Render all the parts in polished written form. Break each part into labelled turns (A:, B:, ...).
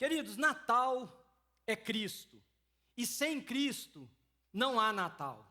A: Queridos, Natal é Cristo. E sem Cristo não há Natal.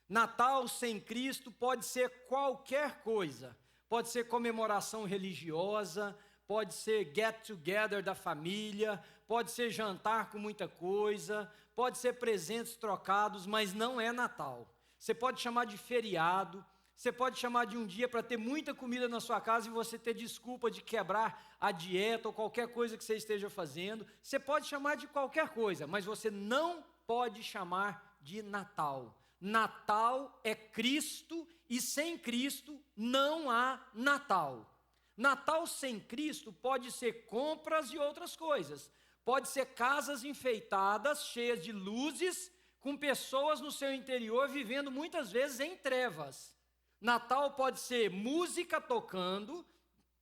A: Natal sem Cristo pode ser qualquer coisa. Pode ser comemoração religiosa, pode ser get together da família, pode ser jantar com muita coisa, pode ser presentes trocados, mas não é Natal. Você pode chamar de feriado, você pode chamar de um dia para ter muita comida na sua casa e você ter desculpa de quebrar a dieta ou qualquer coisa que você esteja fazendo. Você pode chamar de qualquer coisa, mas você não pode chamar de Natal. Natal é Cristo e sem Cristo não há Natal. Natal sem Cristo pode ser compras e outras coisas. Pode ser casas enfeitadas, cheias de luzes, com pessoas no seu interior vivendo muitas vezes em trevas. Natal pode ser música tocando,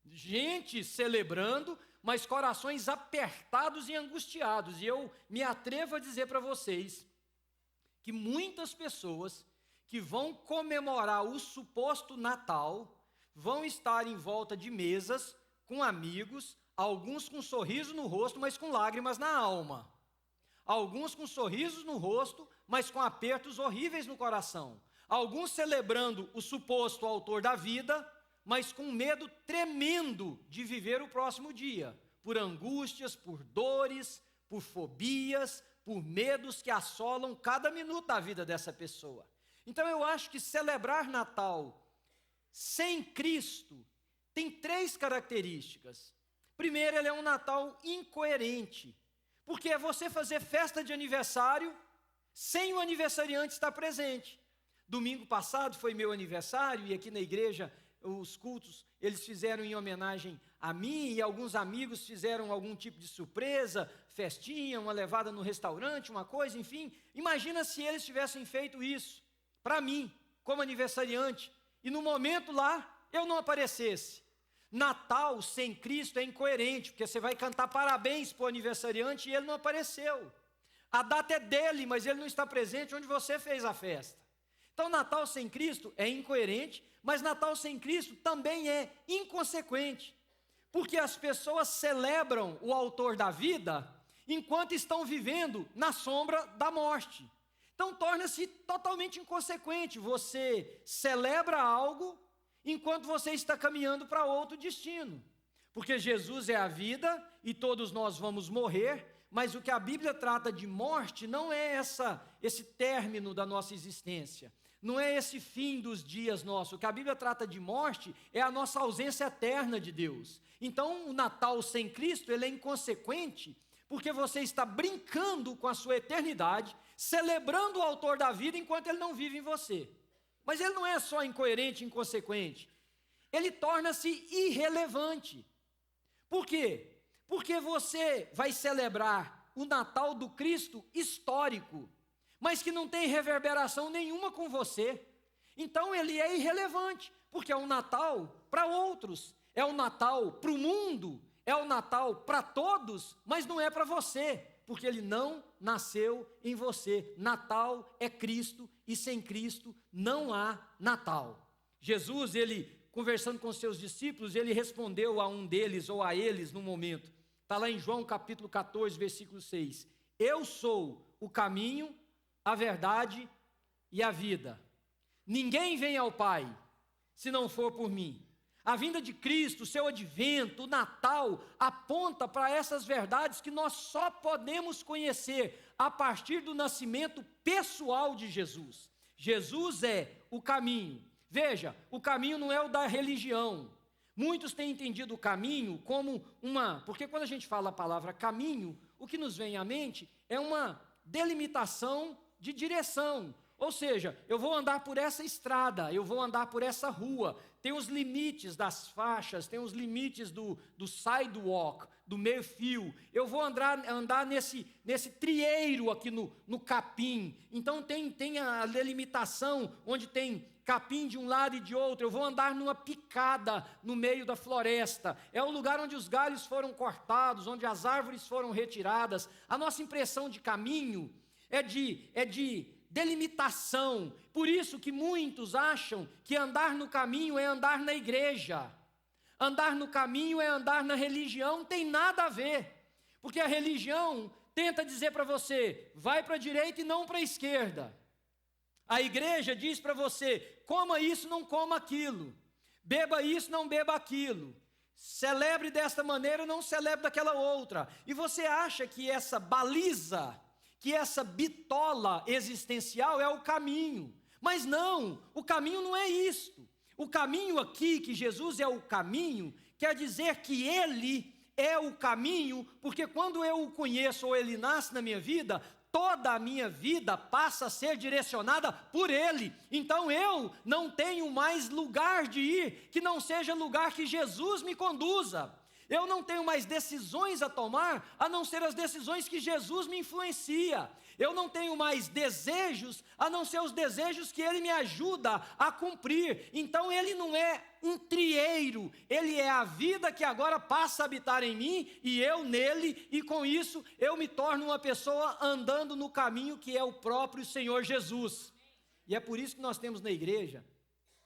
A: gente celebrando, mas corações apertados e angustiados. E eu me atrevo a dizer para vocês que muitas pessoas que vão comemorar o suposto Natal vão estar em volta de mesas com amigos, alguns com sorriso no rosto, mas com lágrimas na alma. Alguns com sorrisos no rosto, mas com apertos horríveis no coração. Alguns celebrando o suposto autor da vida, mas com medo tremendo de viver o próximo dia, por angústias, por dores, por fobias, por medos que assolam cada minuto da vida dessa pessoa. Então eu acho que celebrar Natal sem Cristo tem 3 características. Primeiro, ele é um Natal incoerente, porque é você fazer festa de aniversário sem o aniversariante estar presente. Domingo passado foi meu aniversário e aqui na igreja os cultos eles fizeram em homenagem a mim e alguns amigos fizeram algum tipo de surpresa, festinha, uma levada no restaurante, uma coisa, enfim. Imagina se eles tivessem feito isso para mim, como aniversariante, e no momento lá eu não aparecesse. Natal sem Cristo é incoerente, porque você vai cantar parabéns para o aniversariante e ele não apareceu. A data é dele, mas ele não está presente onde você fez a festa. Então Natal sem Cristo é incoerente, mas Natal sem Cristo também é inconsequente, porque as pessoas celebram o autor da vida enquanto estão vivendo na sombra da morte. Então torna-se totalmente inconsequente. Você celebra algo enquanto você está caminhando para outro destino. Porque Jesus é a vida e todos nós vamos morrer, mas o que a Bíblia trata de morte não é esse término da nossa existência. Não é esse fim dos dias nossos. O que a Bíblia trata de morte é a nossa ausência eterna de Deus. Então o Natal sem Cristo ele é inconsequente, porque você está brincando com a sua eternidade, celebrando o autor da vida enquanto ele não vive em você. Mas ele não é só incoerente e inconsequente, ele torna-se irrelevante. Por quê? Porque você vai celebrar o Natal do Cristo histórico, mas que não tem reverberação nenhuma com você. Então ele é irrelevante, porque é um Natal para outros, é um Natal para o mundo, é um Natal para todos, mas não é para você, porque ele não nasceu em você. Natal é Cristo e sem Cristo não há Natal. Jesus, ele conversando com seus discípulos, ele respondeu a um deles ou a eles no momento. Está lá em João capítulo 14, versículo 6. Eu sou o caminho, a verdade e a vida. Ninguém vem ao Pai se não for por mim. A vinda de Cristo, o seu advento, o Natal, aponta para essas verdades que nós só podemos conhecer a partir do nascimento pessoal de Jesus. Jesus é o caminho. Veja, o caminho não é o da religião. Muitos têm entendido o caminho como porque quando a gente fala a palavra caminho, o que nos vem à mente é uma delimitação de direção. Ou seja, eu vou andar por essa estrada, eu vou andar por essa rua. Tem os limites das faixas, tem os limites do sidewalk, do meio-fio. Eu vou andar nesse trieiro aqui no capim. Então tem a delimitação onde tem capim de um lado e de outro. Eu vou andar numa picada no meio da floresta. É o lugar onde os galhos foram cortados, onde as árvores foram retiradas. A nossa impressão de caminho é de delimitação. Por isso que muitos acham que andar no caminho é andar na igreja. Andar no caminho é andar na religião, não tem nada a ver. Porque a religião tenta dizer para você, vai para a direita e não para a esquerda. A igreja diz para você, coma isso, não coma aquilo. Beba isso, não beba aquilo. Celebre desta maneira, não celebre daquela outra. E você acha que essa baliza, que essa bitola existencial é o caminho. Mas não, o caminho não é isto. O caminho aqui, que Jesus é o caminho, quer dizer que Ele é o caminho, porque quando eu o conheço ou Ele nasce na minha vida, toda a minha vida passa a ser direcionada por Ele. Então eu não tenho mais lugar de ir que não seja lugar que Jesus me conduza. Eu não tenho mais decisões a tomar, a não ser as decisões que Jesus me influencia. Eu não tenho mais desejos, a não ser os desejos que Ele me ajuda a cumprir. Então Ele não é um trieiro, Ele é a vida que agora passa a habitar em mim e eu nele, e com isso eu me torno uma pessoa andando no caminho que é o próprio Senhor Jesus. E é por isso que nós temos na igreja,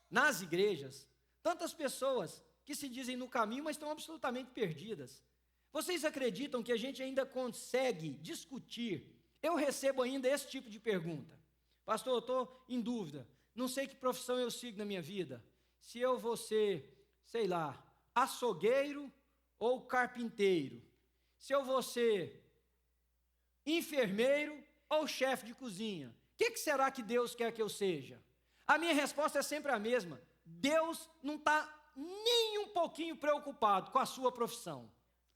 A: nas igrejas, tantas pessoas que se dizem no caminho, mas estão absolutamente perdidas. Vocês acreditam que a gente ainda consegue discutir? Eu recebo ainda esse tipo de pergunta. Pastor, eu estou em dúvida, não sei que profissão eu sigo na minha vida. Se eu vou ser, sei lá, açougueiro ou carpinteiro. Se eu vou ser enfermeiro ou chefe de cozinha. O que será que Deus quer que eu seja? A minha resposta é sempre a mesma. Deus não está nem um pouquinho preocupado com a sua profissão.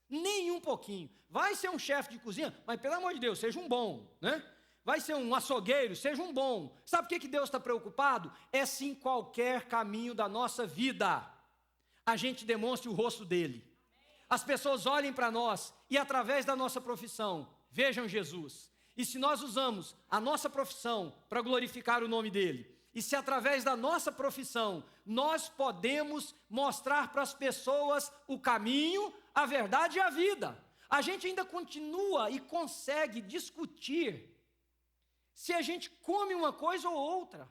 A: Nem um pouquinho. Vai ser um chefe de cozinha, mas pelo amor de Deus, seja um bom, né? Vai ser um açougueiro, seja um bom. Sabe por que Deus está preocupado? É se em qualquer caminho da nossa vida a gente demonstre o rosto dele. As pessoas olhem para nós e através da nossa profissão vejam Jesus. E se nós usamos a nossa profissão para glorificar o nome dele, e se através da nossa profissão nós podemos mostrar para as pessoas o caminho, a verdade e a vida, a gente ainda continua e consegue discutir se a gente come uma coisa ou outra,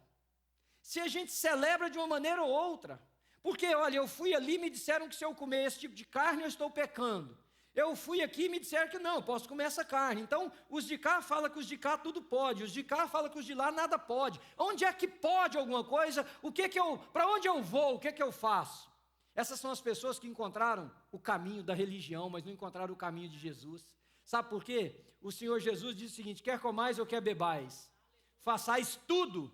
A: se a gente celebra de uma maneira ou outra. Porque, olha, eu fui ali e me disseram que se eu comer esse tipo de carne eu estou pecando. Eu fui aqui e me disseram que não, eu posso comer essa carne. Então, os de cá falam que os de cá tudo pode, os de cá falam que os de lá nada pode. Onde é que pode alguma coisa? Para onde eu vou? O que eu faço? Essas são as pessoas que encontraram o caminho da religião, mas não encontraram o caminho de Jesus. Sabe por quê? O Senhor Jesus diz o seguinte: quer comais ou quer bebais, façais tudo,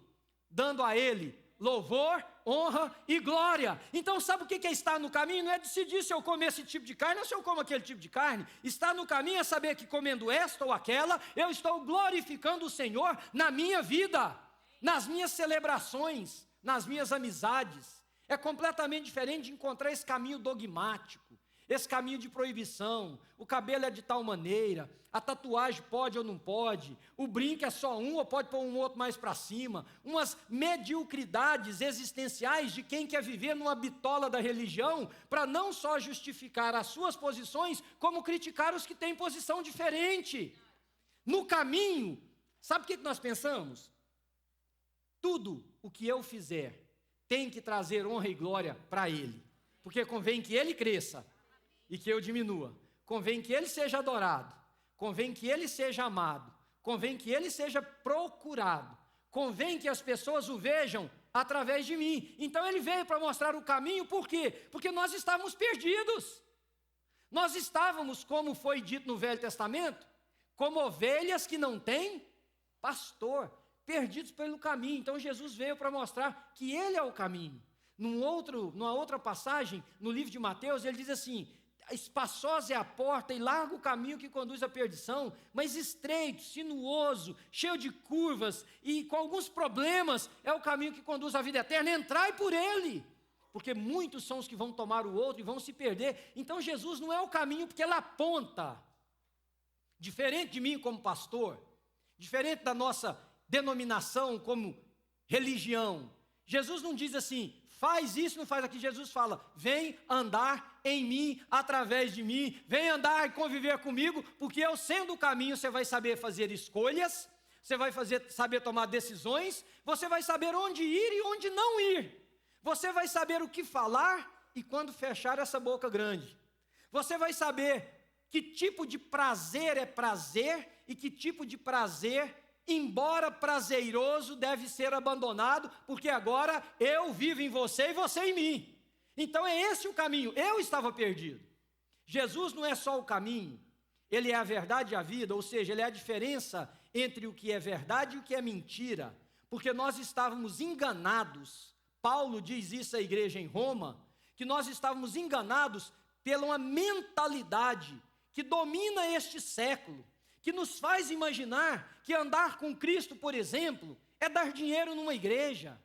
A: dando a Ele louvor, honra e glória. Então sabe o que é estar no caminho? Não é decidir se eu comer esse tipo de carne ou se eu como aquele tipo de carne. Estar no caminho é saber que comendo esta ou aquela, eu estou glorificando o Senhor na minha vida, nas minhas celebrações, nas minhas amizades. É completamente diferente de encontrar esse caminho dogmático, esse caminho de proibição. O cabelo é de tal maneira, a tatuagem pode ou não pode, o brinco é só um ou pode pôr um outro mais para cima, umas mediocridades existenciais de quem quer viver numa bitola da religião, para não só justificar as suas posições, como criticar os que têm posição diferente. No caminho, sabe o que nós pensamos? Tudo o que eu fizer tem que trazer honra e glória para Ele, porque convém que Ele cresça e que eu diminua, convém que Ele seja adorado, convém que Ele seja amado, convém que Ele seja procurado, convém que as pessoas o vejam através de mim. Então Ele veio para mostrar o caminho, por quê? Porque nós estávamos perdidos, nós estávamos, como foi dito no Velho Testamento, como ovelhas que não têm pastor, perdidos pelo caminho. Então Jesus veio para mostrar que Ele é o caminho. Numa outra passagem, no livro de Mateus, ele diz assim: espaçosa é a porta e largo o caminho que conduz à perdição, mas estreito, sinuoso, cheio de curvas e com alguns problemas é o caminho que conduz à vida eterna. Entrai por ele, porque muitos são os que vão tomar o outro e vão se perder. Então Jesus não é o caminho porque Ele aponta. Diferente de mim como pastor, diferente da nossa denominação como religião, Jesus não diz assim: faz isso, não faz aquilo. Jesus fala: vem andar em mim, através de mim, vem andar e conviver comigo, porque eu sendo o caminho, você vai saber fazer escolhas, você vai saber tomar decisões, você vai saber onde ir e onde não ir, você vai saber o que falar e quando fechar essa boca grande, você vai saber que tipo de prazer é prazer e que tipo de prazer, embora prazeroso, deve ser abandonado, porque agora eu vivo em você e você em mim. Então é esse o caminho. Eu estava perdido. Jesus não é só o caminho, ele é a verdade e a vida, ou seja, ele é a diferença entre o que é verdade e o que é mentira, porque nós estávamos enganados. Paulo diz isso à igreja em Roma, que nós estávamos enganados pela uma mentalidade que domina este século, que nos faz imaginar que andar com Cristo, por exemplo, é dar dinheiro numa igreja,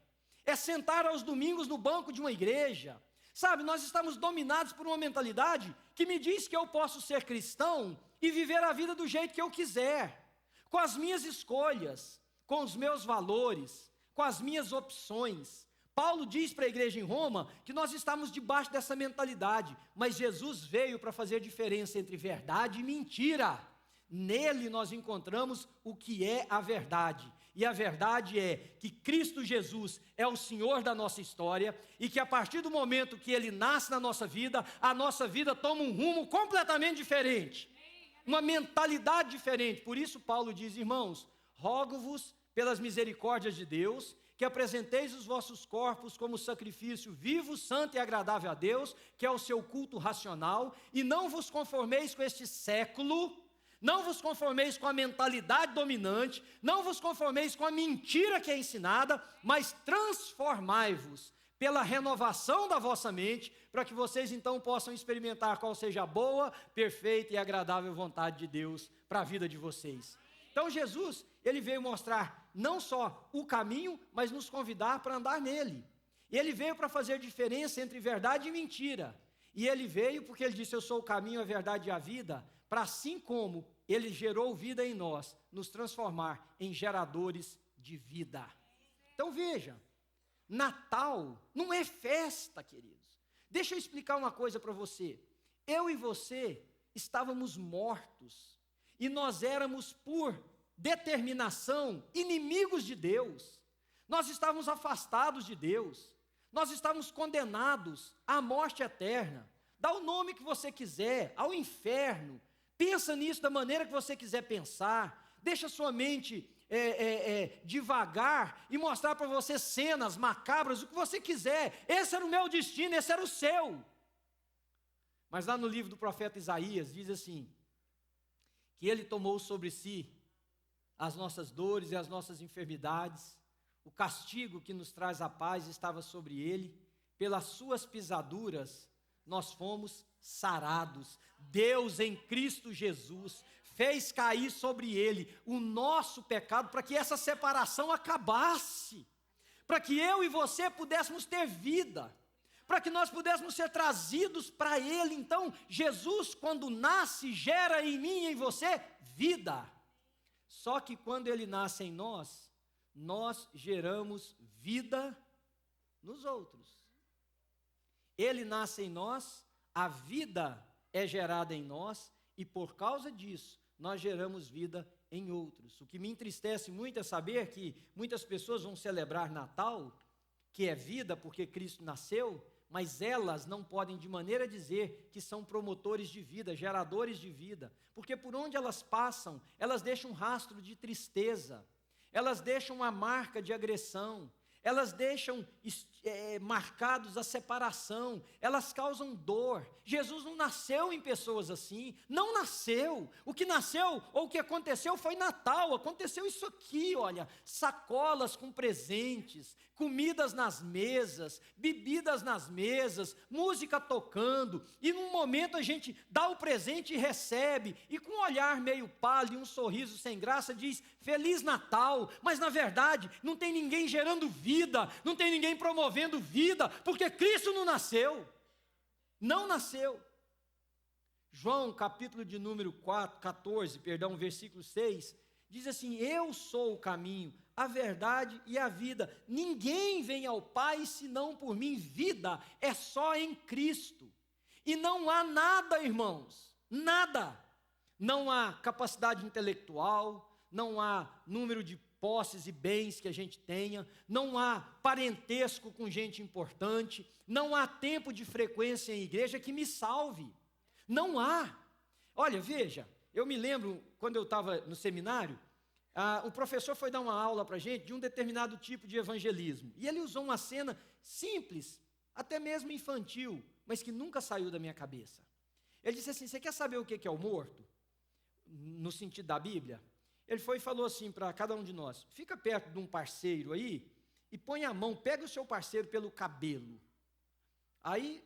A: é sentar aos domingos no banco de uma igreja. Sabe, nós estamos dominados por uma mentalidade que me diz que eu posso ser cristão e viver a vida do jeito que eu quiser, com as minhas escolhas, com os meus valores, com as minhas opções. Paulo diz para a igreja em Roma que nós estamos debaixo dessa mentalidade, mas Jesus veio para fazer diferença entre verdade e mentira. Nele nós encontramos o que é a verdade. E a verdade é que Cristo Jesus é o Senhor da nossa história e que a partir do momento que Ele nasce na nossa vida, a nossa vida toma um rumo completamente diferente, uma mentalidade diferente. Por isso Paulo diz: irmãos, rogo-vos pelas misericórdias de Deus, que apresenteis os vossos corpos como sacrifício vivo, santo e agradável a Deus, que é o seu culto racional, e não vos conformeis com este século, não vos conformeis com a mentalidade dominante, não vos conformeis com a mentira que é ensinada, mas transformai-vos pela renovação da vossa mente, para que vocês então possam experimentar qual seja a boa, perfeita e agradável vontade de Deus para a vida de vocês. Então Jesus, ele veio mostrar não só o caminho, mas nos convidar para andar nele. Ele veio para fazer diferença entre verdade e mentira. E ele veio porque ele disse: eu sou o caminho, a verdade e a vida, para assim como ele gerou vida em nós, nos transformar em geradores de vida. Então veja, Natal não é festa, queridos. Deixa eu explicar uma coisa para você. Eu e você estávamos mortos, e nós éramos, por determinação, inimigos de Deus. Nós estávamos afastados de Deus, nós estávamos condenados à morte eterna. Dá o nome que você quiser, ao inferno. Pensa nisso da maneira que você quiser pensar. Deixa sua mente devagar e mostrar para você cenas macabras, o que você quiser. Esse era o meu destino, esse era o seu. Mas lá no livro do profeta Isaías diz assim, que ele tomou sobre si as nossas dores e as nossas enfermidades, o castigo que nos traz a paz estava sobre ele, pelas suas pisaduras nós fomos sarados. Deus em Cristo Jesus fez cair sobre ele o nosso pecado, para que essa separação acabasse, para que eu e você pudéssemos ter vida, para que nós pudéssemos ser trazidos para ele. Então Jesus, quando nasce, gera em mim e em você vida. Só que quando ele nasce em nós, nós geramos vida nos outros. Ele nasce em nós, a vida é gerada em nós, e por causa disso, nós geramos vida em outros. O que me entristece muito é saber que muitas pessoas vão celebrar Natal, que é vida porque Cristo nasceu, mas elas não podem de maneira dizer que são promotores de vida, geradores de vida, porque por onde elas passam, elas deixam um rastro de tristeza, elas deixam uma marca de agressão, elas deixam marcados a separação, elas causam dor. Jesus não nasceu em pessoas assim, não nasceu. O que nasceu, ou o que aconteceu foi Natal, aconteceu isso aqui, olha, sacolas com presentes, comidas nas mesas, bebidas nas mesas, música tocando, e num momento a gente dá o presente e recebe, e com um olhar meio pálido e um sorriso sem graça diz, Feliz Natal, mas na verdade não tem ninguém gerando vida, não tem ninguém promovendo vida, porque Cristo não nasceu, João, capítulo de número 14, versículo 6, diz assim, eu sou o caminho, a verdade e a vida, ninguém vem ao Pai senão por mim. Vida é só em Cristo, e não há nada, irmãos, nada, não há capacidade intelectual, não há número de posses e bens que a gente tenha, não há parentesco com gente importante, não há tempo de frequência em igreja que me salve, não há. Olha, veja, eu me lembro, quando eu estava no seminário, o professor foi dar uma aula para a gente de um determinado tipo de evangelismo. E ele usou uma cena simples, até mesmo infantil, mas que nunca saiu da minha cabeça. Ele disse assim: você quer saber o que é o morto? No sentido da Bíblia? Ele foi e falou assim para cada um de nós: fica perto de um parceiro aí e põe a mão, pega o seu parceiro pelo cabelo. Aí,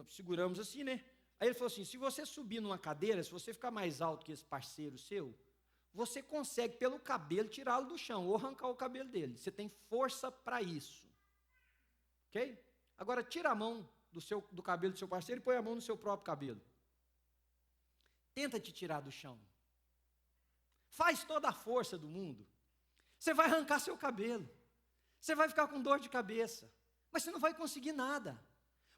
A: seguramos assim, né? Aí ele falou assim: se você subir numa cadeira, se você ficar mais alto que esse parceiro seu, você consegue pelo cabelo tirá-lo do chão, ou arrancar o cabelo dele. Você tem força para isso. Ok? Agora tira a mão do cabelo do seu parceiro e põe a mão no seu próprio cabelo. Tenta te tirar do chão. Faz toda a força do mundo. Você vai arrancar seu cabelo. Você vai ficar com dor de cabeça. Mas você não vai conseguir nada.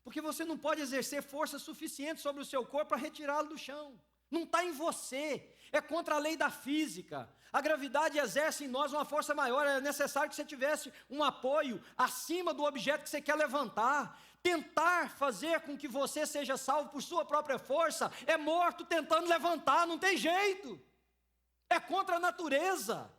A: Porque você não pode exercer força suficiente sobre o seu corpo para retirá-lo do chão. Não está em você. É contra a lei da física. A gravidade exerce em nós uma força maior. É necessário que você tivesse um apoio acima do objeto que você quer levantar. Tentar fazer com que você seja salvo por sua própria força é morto tentando levantar, não tem jeito. É contra a natureza.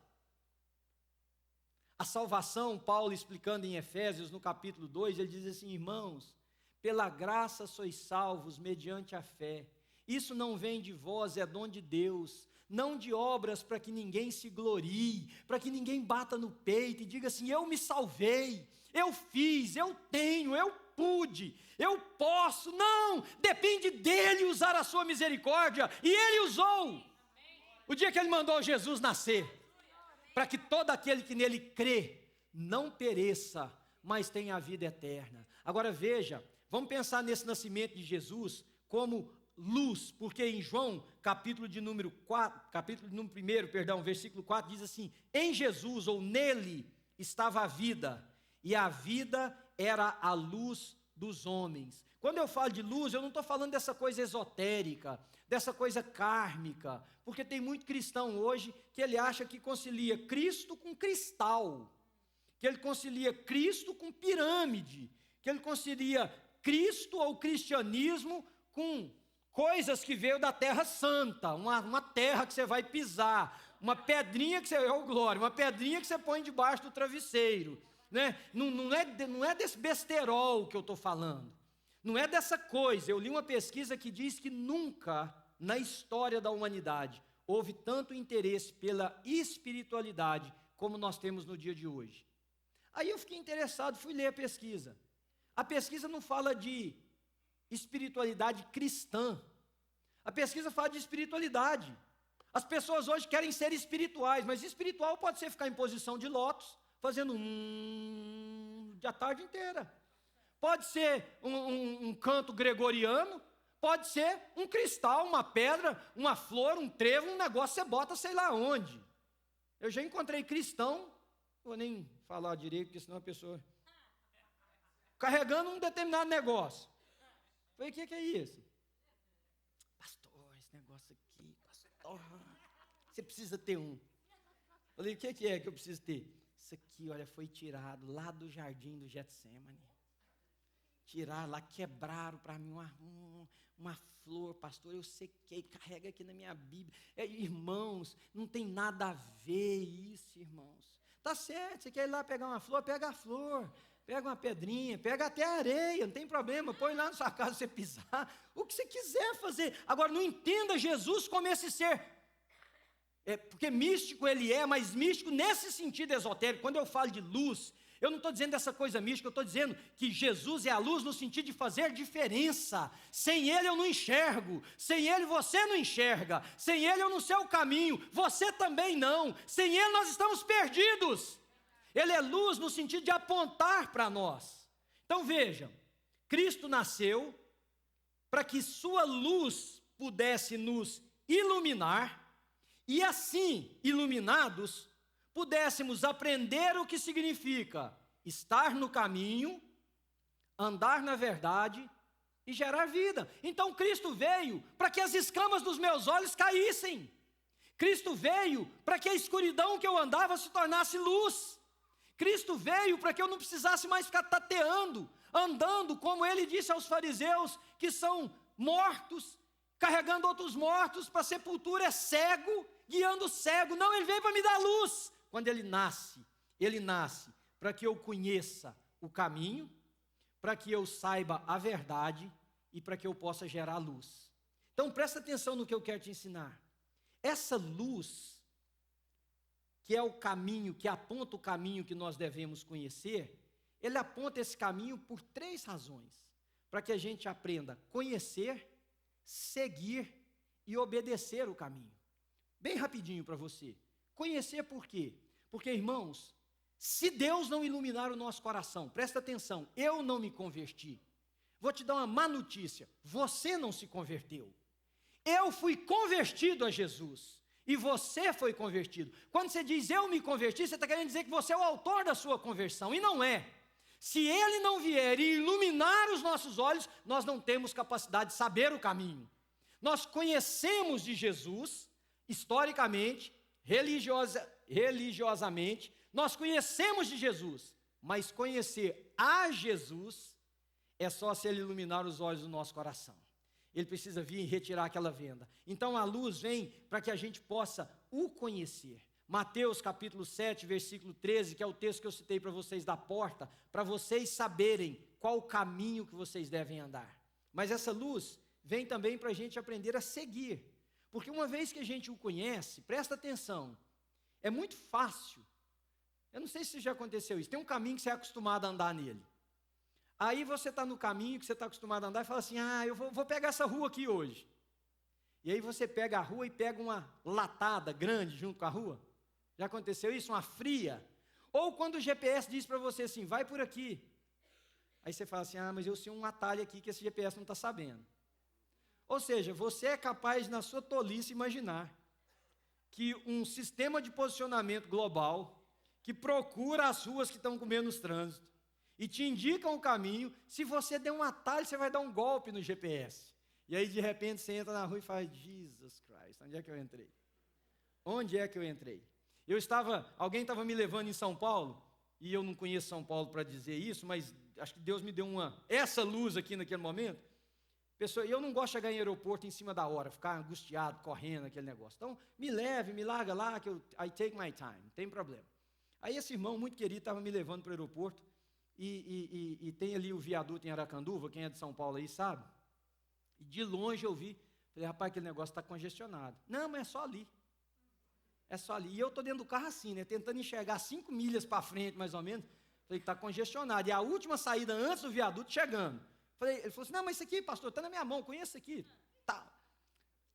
A: A salvação, Paulo explicando em Efésios, no capítulo 2, ele diz assim: irmãos, pela graça sois salvos mediante a fé. Isso não vem de vós, é dom de Deus. Não de obras para que ninguém se glorie, para que ninguém bata no peito e diga assim: eu me salvei, eu fiz, eu tenho, eu pude, eu posso. Não, depende dele usar a sua misericórdia, e ele usou. O dia que ele mandou Jesus nascer, para que todo aquele que nele crê não pereça, mas tenha a vida eterna. Agora veja, vamos pensar nesse nascimento de Jesus como luz, porque em João, capítulo de número 1, versículo 4, diz assim: em Jesus, ou nele, estava a vida, e a vida era a luz dos homens. Quando eu falo de luz, eu não estou falando dessa coisa esotérica, dessa coisa kármica, porque tem muito cristão hoje que ele acha que concilia Cristo com cristal, que ele concilia Cristo com pirâmide, que ele concilia Cristo ou cristianismo com coisas que veio da terra santa, uma terra que você vai pisar, uma pedrinha que você, uma pedrinha que você põe debaixo do travesseiro, né? Não é desse besterol que eu estou falando, não é dessa coisa. Eu li uma pesquisa que diz que nunca na história da humanidade houve tanto interesse pela espiritualidade como nós temos no dia de hoje. Aí eu fiquei interessado, fui ler a pesquisa. A pesquisa não fala de espiritualidade cristã. A pesquisa fala de espiritualidade. As pessoas hoje querem ser espirituais, mas espiritual pode ser ficar em posição de lótus, fazendo a tarde inteira. Pode ser um canto gregoriano, pode ser um cristal, uma pedra, uma flor, um trevo, um negócio que você bota sei lá onde. Eu já encontrei cristão, não vou nem falar direito, porque senão a pessoa... carregando um determinado negócio. Falei: o que é isso? Pastor, esse negócio aqui, pastor, você precisa ter um. Falei: o que é que eu preciso ter? Isso aqui, olha, foi tirado lá do jardim do Getsemane. Tiraram lá, quebraram para mim uma flor, pastor, eu sequei, carrega aqui na minha Bíblia. Irmãos, não tem nada a ver isso, irmãos. Tá certo, você quer ir lá pegar uma flor, pega a flor. Pega uma pedrinha, pega até a areia, não tem problema, põe lá na sua casa você pisar, o que você quiser fazer. Agora, não entenda Jesus como esse ser, porque místico ele é, mas místico nesse sentido esotérico. Quando eu falo de luz, eu não estou dizendo essa coisa mística, eu estou dizendo que Jesus é a luz no sentido de fazer diferença. Sem ele eu não enxergo, sem ele você não enxerga, sem ele eu não sei o caminho, você também não, sem ele nós estamos perdidos. Ele é luz no sentido de apontar para nós. Então vejam, Cristo nasceu para que sua luz pudesse nos iluminar, e assim, iluminados, pudéssemos aprender o que significa estar no caminho, andar na verdade e gerar vida. Então Cristo veio para que as escamas dos meus olhos caíssem. Cristo veio para que a escuridão que eu andava se tornasse luz. Cristo veio para que eu não precisasse mais ficar tateando, andando, como ele disse aos fariseus, que são mortos, carregando outros mortos para a sepultura, é cego, guiando o cego. Não, ele veio para me dar luz. Quando ele nasce para que eu conheça o caminho, para que eu saiba a verdade e para que eu possa gerar luz. Então presta atenção no que eu quero te ensinar. Essa luz, que é o caminho, que aponta o caminho que nós devemos conhecer, ele aponta esse caminho por 3 razões. Para que a gente aprenda a conhecer, seguir e obedecer o caminho. Bem rapidinho para você. Conhecer por quê? Porque, irmãos, se Deus não iluminar o nosso coração, presta atenção, eu não me converti. Vou te dar uma má notícia, você não se converteu. Eu fui convertido a Jesus e você foi convertido. Quando você diz eu me converti, você está querendo dizer que você é o autor da sua conversão, e não é. Se Ele não vier e iluminar os nossos olhos, nós não temos capacidade de saber o caminho. Nós conhecemos de Jesus, historicamente, religiosamente, nós conhecemos de Jesus, mas conhecer a Jesus é só se Ele iluminar os olhos do nosso coração. Ele precisa vir e retirar aquela venda. Então a luz vem para que a gente possa o conhecer. Mateus capítulo 7, versículo 13, que é o texto que eu citei para vocês da porta, para vocês saberem qual o caminho que vocês devem andar. Mas essa luz vem também para a gente aprender a seguir. Porque uma vez que a gente o conhece, presta atenção, é muito fácil. Eu não sei se já aconteceu isso, tem um caminho que você é acostumado a andar nele. Aí você está no caminho que você está acostumado a andar e fala assim, eu vou pegar essa rua aqui hoje. E aí você pega a rua e pega uma latada grande junto com a rua. Já aconteceu isso? Uma fria. Ou quando o GPS diz para você assim, vai por aqui. Aí você fala assim, mas eu sei um atalho aqui que esse GPS não está sabendo. Ou seja, você é capaz, na sua tolice, imaginar que um sistema de posicionamento global, que procura as ruas que estão com menos trânsito, e te indicam o caminho, se você der um atalho, você vai dar um golpe no GPS. E aí, de repente, você entra na rua e fala, Jesus Christ, onde é que eu entrei? Onde é que eu entrei? Alguém estava me levando em São Paulo, e eu não conheço São Paulo para dizer isso, mas acho que Deus me deu essa luz aqui naquele momento. Pessoa, eu não gosto de chegar em aeroporto em cima da hora, ficar angustiado, correndo, aquele negócio. Então, me larga lá, que I take my time, não tem problema. Aí esse irmão muito querido estava me levando para o aeroporto, e tem ali o viaduto em Aracanduva, quem é de São Paulo aí sabe. E de longe eu vi, falei, rapaz, aquele negócio está congestionado. Não, mas é só ali. É só ali. E eu estou dentro do carro assim, né, tentando enxergar 5 milhas para frente, mais ou menos. Falei que está congestionado. E a última saída antes do viaduto chegando. Ele falou assim, não, mas isso aqui, pastor, está na minha mão, conheço isso aqui. Tá.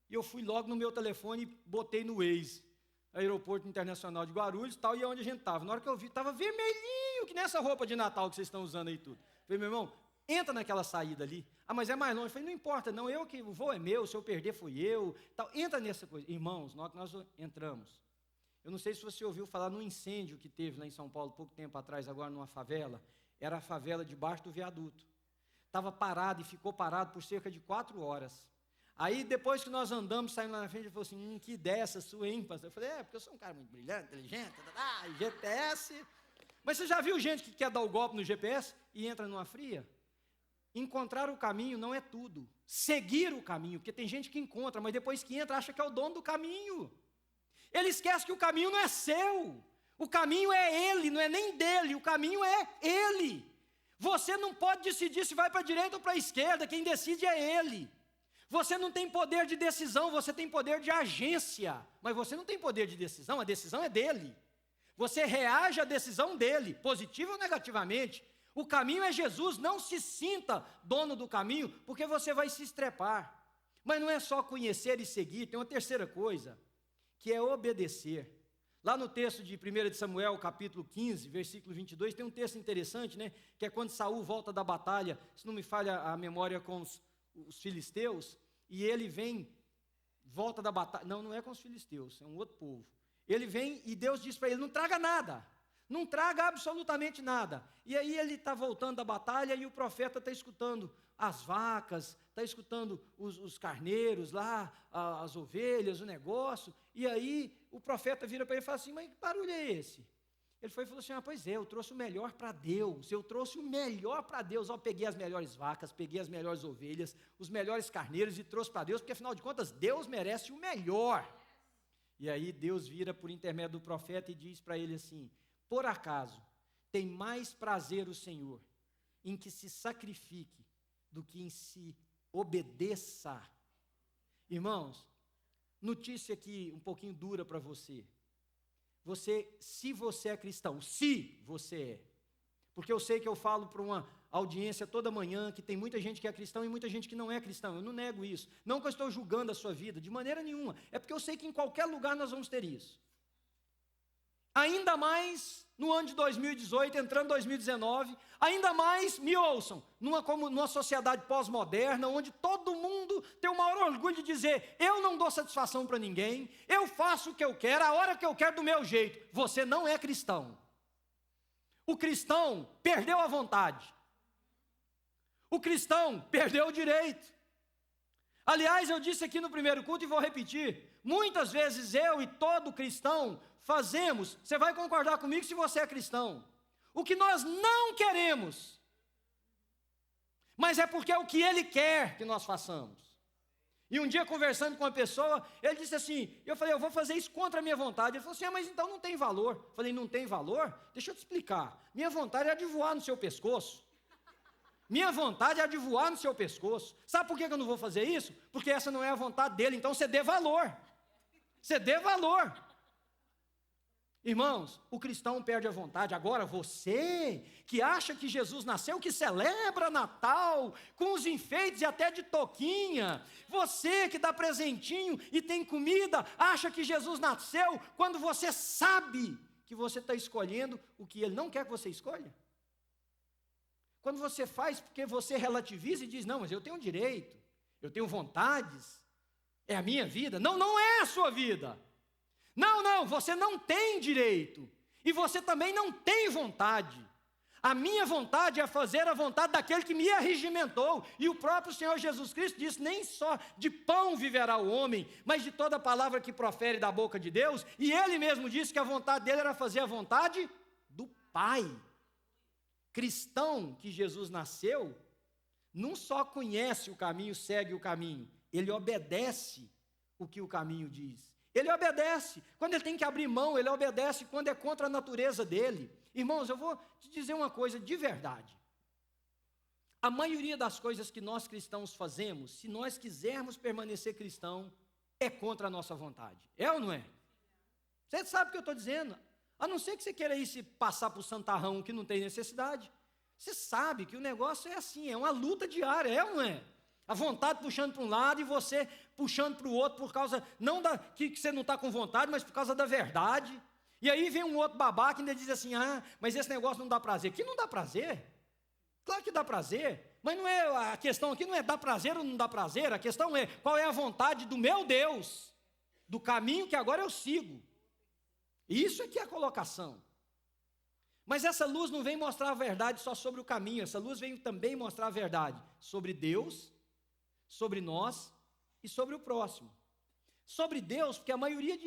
A: E eu fui logo no meu telefone e botei no Waze, Aeroporto Internacional de Guarulhos, tal, e é onde a gente estava. Na hora que eu vi, estava vermelhinho, que nessa roupa de Natal que vocês estão usando aí tudo. Falei, meu irmão, entra naquela saída ali. Mas é mais longe. Falei, não importa, não, o voo é meu, se eu perder fui eu. Tal. Entra nessa coisa. Irmãos, nós entramos. Eu não sei se você ouviu falar num incêndio que teve lá em São Paulo, pouco tempo atrás, agora numa favela. Era a favela debaixo do viaduto. Estava parado e ficou parado por cerca de 4 horas. Aí, depois que nós andamos, saímos lá na frente, ele falou assim, que ideia essa sua, hein, pastor? Eu falei, porque eu sou um cara muito brilhante, inteligente, GPS. Mas você já viu gente que quer dar o golpe no GPS e entra numa fria? Encontrar o caminho não é tudo. Seguir o caminho, porque tem gente que encontra, mas depois que entra, acha que é o dono do caminho. Ele esquece que o caminho não é seu. O caminho é ele, não é nem dele, o caminho é ele. Você não pode decidir se vai para a direita ou para a esquerda, quem decide é ele. Você não tem poder de decisão, você tem poder de agência, mas você não tem poder de decisão, a decisão é dele. Você reage à decisão dele, positiva ou negativamente. O caminho é Jesus, não se sinta dono do caminho, porque você vai se estrepar. Mas não é só conhecer e seguir, tem uma terceira coisa, que é obedecer. Lá no texto de 1 de Samuel, capítulo 15, versículo 22, tem um texto interessante, né? Que é quando Saul volta da batalha, se não me falha a memória, com os filisteus, e ele volta da batalha, não é com os filisteus, é um outro povo. Ele vem e Deus diz para ele, não traga nada, não traga absolutamente nada. E aí ele está voltando da batalha e o profeta está escutando as vacas, está escutando os carneiros lá, as ovelhas, o negócio. E aí o profeta vira para ele e fala assim, mas que barulho é esse? Ele foi e falou assim, pois é, eu trouxe o melhor para Deus, eu trouxe o melhor para Deus, eu peguei as melhores vacas, peguei as melhores ovelhas, os melhores carneiros e trouxe para Deus, porque afinal de contas, Deus merece o melhor. E aí Deus vira por intermédio do profeta e diz para ele assim, por acaso, tem mais prazer o Senhor em que se sacrifique do que em se obedeça. Irmãos, notícia aqui um pouquinho dura para você. Se você é cristão, se você é, porque eu sei que eu falo para uma audiência toda manhã, que tem muita gente que é cristão e muita gente que não é cristão, eu não nego isso, não que eu estou julgando a sua vida, de maneira nenhuma, é porque eu sei que em qualquer lugar nós vamos ter isso, ainda mais no ano de 2018, entrando 2019, ainda mais, me ouçam, numa sociedade pós-moderna, onde todo mundo tem o maior orgulho de dizer, eu não dou satisfação para ninguém, eu faço o que eu quero, a hora que eu quero, do meu jeito. Você não é cristão. O cristão perdeu a vontade. O cristão perdeu o direito. Aliás, eu disse aqui no primeiro culto e vou repetir, muitas vezes eu e todo cristão fazemos, você vai concordar comigo se você é cristão, o que nós não queremos, mas é porque é o que Ele quer que nós façamos. E um dia conversando com uma pessoa, ele disse assim, eu falei, eu vou fazer isso contra a minha vontade. Ele falou assim, mas então não tem valor. Eu falei, não tem valor? Deixa eu te explicar, minha vontade é de voar no seu pescoço. Minha vontade é de voar no seu pescoço. Sabe por que eu não vou fazer isso? Porque essa não é a vontade dele, então você dê valor. Você dê valor. Irmãos, o cristão perde a vontade. Agora você, que acha que Jesus nasceu, que celebra Natal, com os enfeites e até de toquinha, você que dá presentinho e tem comida, acha que Jesus nasceu, quando você sabe que você está escolhendo o que Ele não quer que você escolha. Quando você faz porque você relativiza e diz, não, mas eu tenho direito, eu tenho vontades, é a minha vida. Não, não é a sua vida. Não, você não tem direito, e você também não tem vontade. A minha vontade é fazer a vontade daquele que me arregimentou, e o próprio Senhor Jesus Cristo disse, nem só de pão viverá o homem, mas de toda palavra que profere da boca de Deus, e Ele mesmo disse que a vontade dele era fazer a vontade do Pai. Cristão que Jesus nasceu, não só conhece o caminho, segue o caminho, ele obedece o que o caminho diz. Ele obedece, quando ele tem que abrir mão, ele obedece quando é contra a natureza dele. Irmãos, eu vou te dizer uma coisa de verdade. A maioria das coisas que nós cristãos fazemos, se nós quisermos permanecer cristão, é contra a nossa vontade. É ou não é? Você sabe o que eu estou dizendo. A não ser que você queira ir se passar por santarrão que não tem necessidade. Você sabe que o negócio é assim, é uma luta diária, é ou não é? A vontade puxando para um lado e você puxando para o outro por causa, não que você não está com vontade, mas por causa da verdade. E aí vem um outro babaca que ainda diz assim, mas esse negócio não dá prazer. Que não dá prazer? Claro que dá prazer, mas não é, a questão aqui não é dar prazer ou não dar prazer, a questão é qual é a vontade do meu Deus, do caminho que agora eu sigo. Isso aqui é a colocação. Mas essa luz não vem mostrar a verdade só sobre o caminho, essa luz vem também mostrar a verdade sobre Deus, sobre nós e sobre o próximo. Sobre Deus, porque a maioria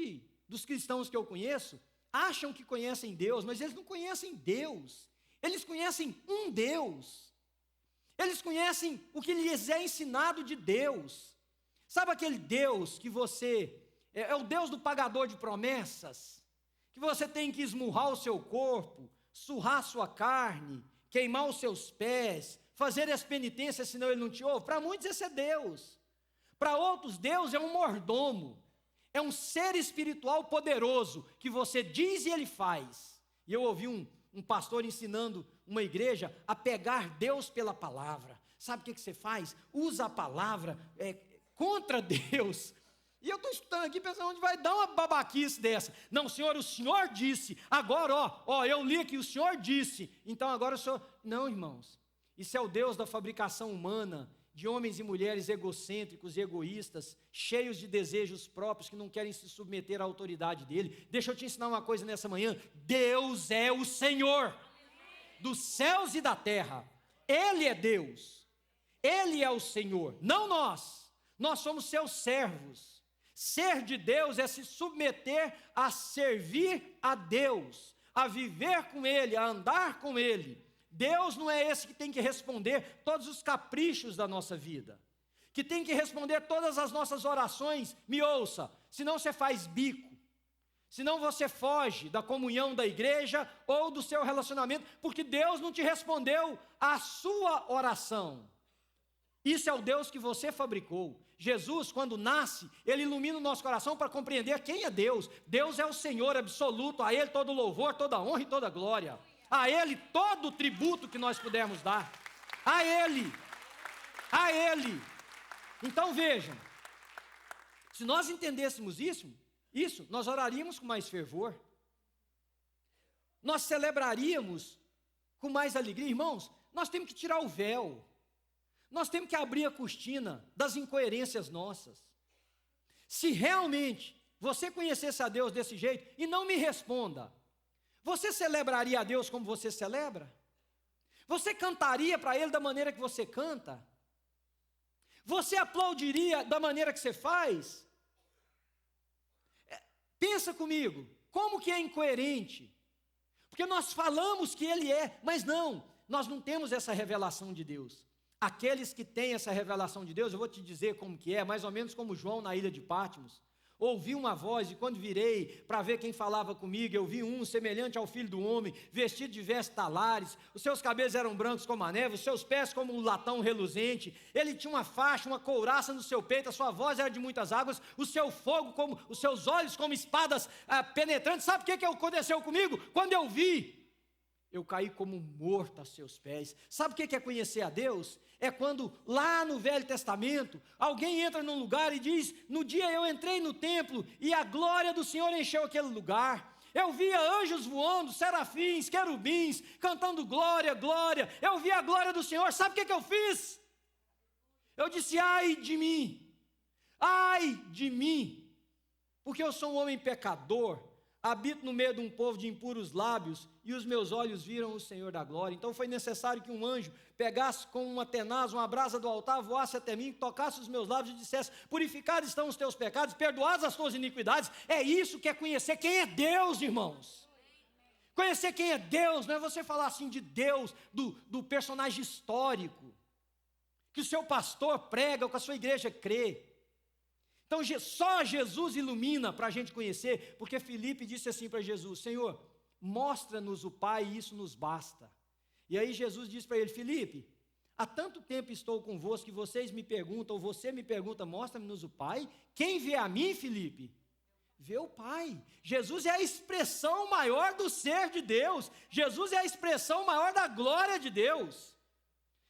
A: dos cristãos que eu conheço acham que conhecem Deus, mas eles não conhecem Deus. Eles conhecem um Deus. Eles conhecem o que lhes é ensinado de Deus. Sabe aquele Deus que você... É o Deus do pagador de promessas, que você tem que esmurrar o seu corpo, surrar a sua carne, queimar os seus pés, fazer as penitências, senão ele não te ouve. Para muitos esse é Deus. Para outros, Deus é um mordomo. É um ser espiritual poderoso, que você diz e ele faz. E eu ouvi um pastor ensinando uma igreja a pegar Deus pela palavra. Sabe o que você faz? Usa a palavra contra Deus. E eu estou escutando aqui pensando onde vai dar uma babaquice dessa. Não, Senhor, o Senhor disse. Agora, eu li aqui, o Senhor disse. Então agora o Senhor... Não, irmãos. Isso é o Deus da fabricação humana, de homens e mulheres egocêntricos e egoístas, cheios de desejos próprios, que não querem se submeter à autoridade dele. Deixa eu te ensinar uma coisa nessa manhã. Deus é o Senhor dos céus e da terra. Ele é Deus. Ele é o Senhor, não nós. Nós somos seus servos. Ser de Deus é se submeter a servir a Deus, a viver com Ele, a andar com Ele. Deus não é esse que tem que responder todos os caprichos da nossa vida, que tem que responder todas as nossas orações. Me ouça, senão você faz bico, senão você foge da comunhão da igreja ou do seu relacionamento, porque Deus não te respondeu a sua oração. Isso é o Deus que você fabricou. Jesus, quando nasce, Ele ilumina o nosso coração para compreender quem é Deus. Deus é o Senhor absoluto, a Ele todo louvor, toda honra e toda glória. A Ele todo o tributo que nós pudermos dar. A Ele. A Ele. Então vejam, se nós entendêssemos isso, nós oraríamos com mais fervor. Nós celebraríamos com mais alegria. Irmãos, nós temos que tirar o véu. Nós temos que abrir a cortina das incoerências nossas. Se realmente você conhecesse a Deus desse jeito, e não me responda, você celebraria a Deus como você celebra? Você cantaria para Ele da maneira que você canta? Você aplaudiria da maneira que você faz? Pensa comigo, como que é incoerente? Porque nós falamos que Ele é, mas nós não temos essa revelação de Deus. Aqueles que têm essa revelação de Deus, eu vou te dizer como que é, mais ou menos como João na ilha de Patmos. Ouvi uma voz, e quando virei para ver quem falava comigo, eu vi um semelhante ao Filho do Homem, vestido de vestes talares, os seus cabelos eram brancos como a neve, os seus pés como um latão reluzente, ele tinha uma faixa, uma couraça no seu peito, a sua voz era de muitas águas, o seu fogo, os seus olhos como espadas penetrantes. Sabe o que aconteceu comigo? Quando eu vi, eu caí como morto aos seus pés. Sabe o que é conhecer a Deus? É quando lá no Velho Testamento, alguém entra num lugar e diz: no dia eu entrei no templo e a glória do Senhor encheu aquele lugar. Eu via anjos voando, serafins, querubins, cantando glória, glória. Eu vi a glória do Senhor. Sabe o que eu fiz? Eu disse: ai de mim, porque eu sou um homem pecador, habito no meio de um povo de impuros lábios, e os meus olhos viram o Senhor da glória. Então foi necessário que um anjo pegasse com uma tenaz, uma brasa do altar, voasse até mim, tocasse os meus lábios e dissesse: purificados estão os teus pecados, perdoadas as tuas iniquidades. É isso que é conhecer quem é Deus, irmãos. Conhecer quem é Deus não é você falar assim de Deus, do personagem histórico, que o seu pastor prega, ou que a sua igreja crê. Então só Jesus ilumina para a gente conhecer, porque Filipe disse assim para Jesus: Senhor, mostra-nos o Pai e isso nos basta. E aí Jesus disse para ele: Filipe, há tanto tempo estou convosco que vocês me perguntam, ou você me pergunta: mostra-nos o Pai? Quem vê a mim, Filipe, vê o Pai. Jesus é a expressão maior do ser de Deus. Jesus é a expressão maior da glória de Deus.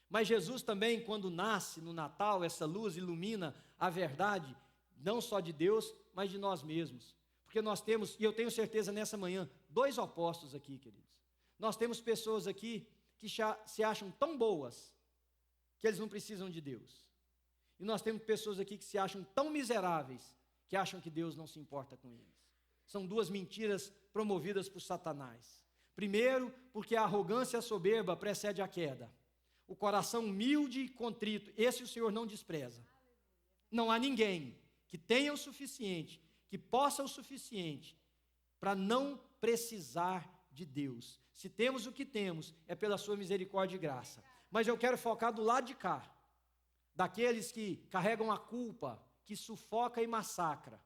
A: Mas Jesus também, quando nasce no Natal, essa luz ilumina a verdade, não só de Deus, mas de nós mesmos. Porque nós temos, e eu tenho certeza nessa manhã, dois opostos aqui, queridos. Nós temos pessoas aqui que se acham tão boas que eles não precisam de Deus. E nós temos pessoas aqui que se acham tão miseráveis que acham que Deus não se importa com eles. São duas mentiras promovidas por Satanás. Primeiro, porque a arrogância e a soberba precede a queda. O coração humilde e contrito, esse o Senhor não despreza. Não há ninguém que tenha o suficiente, que possa o suficiente, para não precisar de Deus. Se temos o que temos, é pela sua misericórdia e graça. Mas eu quero focar do lado de cá, daqueles que carregam a culpa, que sufoca e massacra,